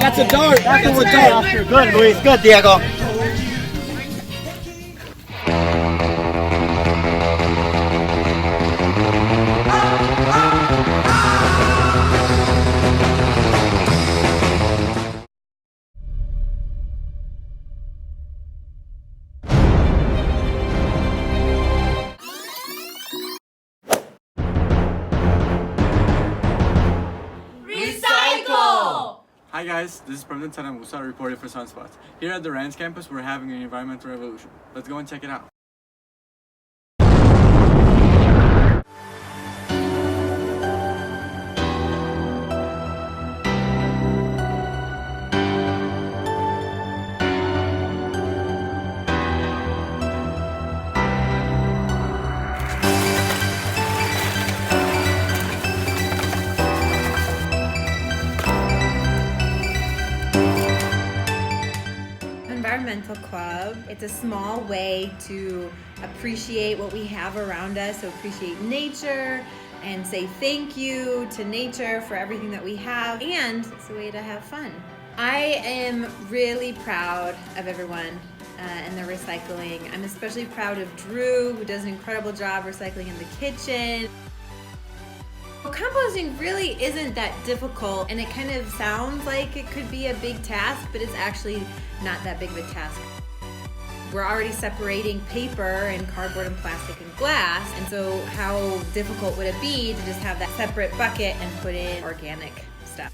That's a dart. That's a dart. Good, Luis. Good, Diego. Hi guys, this is Premden and Musa reporting for SunSpots. Here at the Rands campus, we're having an environmental revolution. Let's go and check it out. Environmental Club. It's a small way to appreciate what we have around us, so appreciate nature and say thank you to nature for everything that we have, and it's a way to have fun. I am really proud of everyone and the recycling. I'm especially proud of Drew, who does an incredible job recycling in the kitchen. Well, composting really isn't that difficult, and it kind of sounds like it could be a big task, but it's actually not that big of a task. We're already separating paper and cardboard and plastic and glass, and so how difficult would it be to just have that separate bucket and put in organic stuff?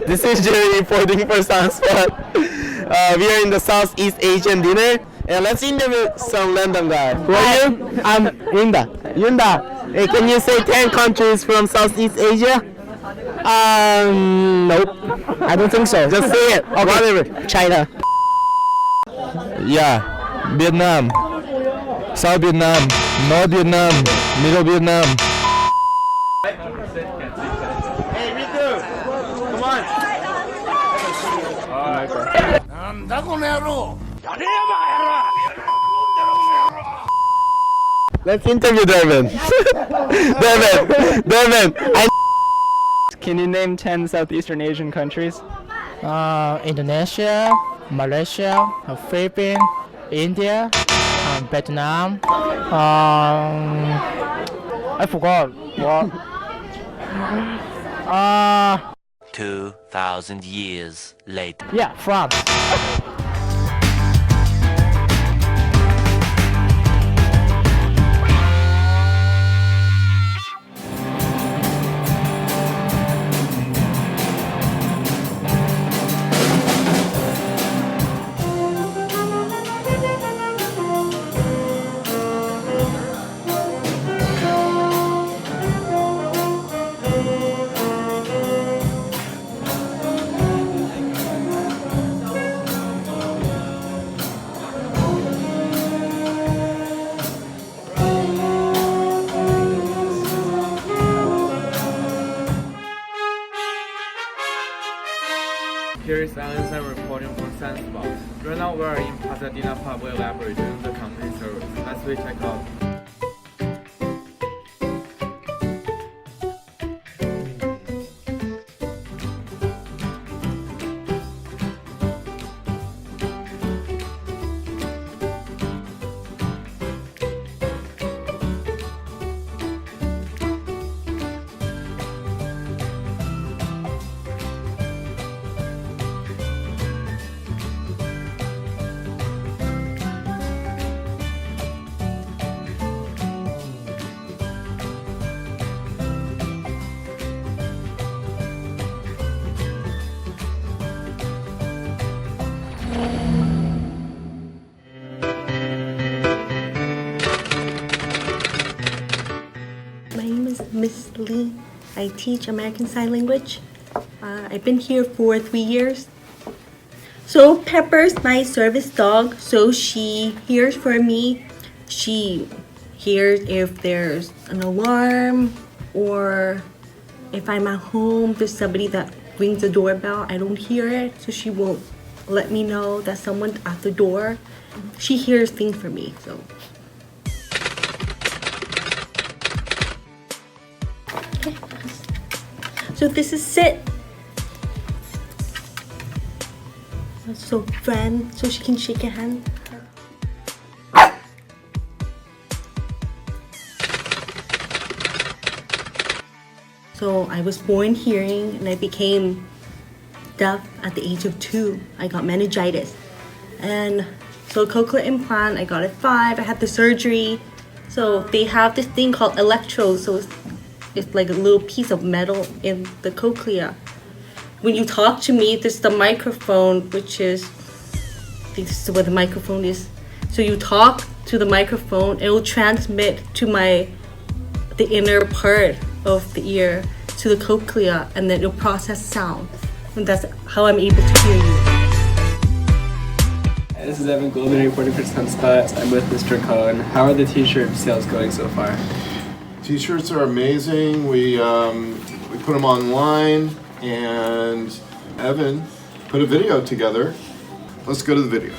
This is Jerry reporting for SunSpot. We are in the Southeast Asian dinner, and let's interview some random guy. Who are you? I'm Yunda. Yunda, hey, can you say 10 countries from Southeast Asia? Nope. I don't think so. Just say it. Okay. Whatever. China. Yeah. Vietnam. South Vietnam. North Vietnam. Middle Vietnam. Hey, me too. Come on. Let's interview Devin. Devin. Can you name 10 Southeastern Asian countries? Indonesia, Malaysia, Philippines, India, Vietnam. I forgot. What? 2,000 years later. Yeah, France. Here is Alan reporting from SunSpots. Right now we are in Pasadena Public Library doing the campaign service. Let's we check out. Natalie. I teach American Sign Language. I've been here for 3 years. So Pepper's my service dog, so she hears for me. She hears if there's an alarm or if I'm at home, there's somebody that rings the doorbell. I don't hear it, so she won't let me know that someone's at the door. She hears things for me, so. Okay. So this is Sit. So friend, so she can shake your hand. So I was born hearing and I became deaf at the age of 2. I got meningitis. And so cochlear implant, I got at 5. I had the surgery. So they have this thing called electrodes. So it's like a little piece of metal in the cochlea. When you talk to me, there's the microphone, which is, I think this is where the microphone is. So you talk to the microphone, it will transmit to the inner part of the ear to the cochlea, and then it'll process sound. And that's how I'm able to hear you. This is Evan Goldman reporting for SunSpots. I'm with Mr. Cohen. How are the t-shirt sales going so far? T-shirts are amazing. We put them online, and Evan put a video together. Let's go to the video.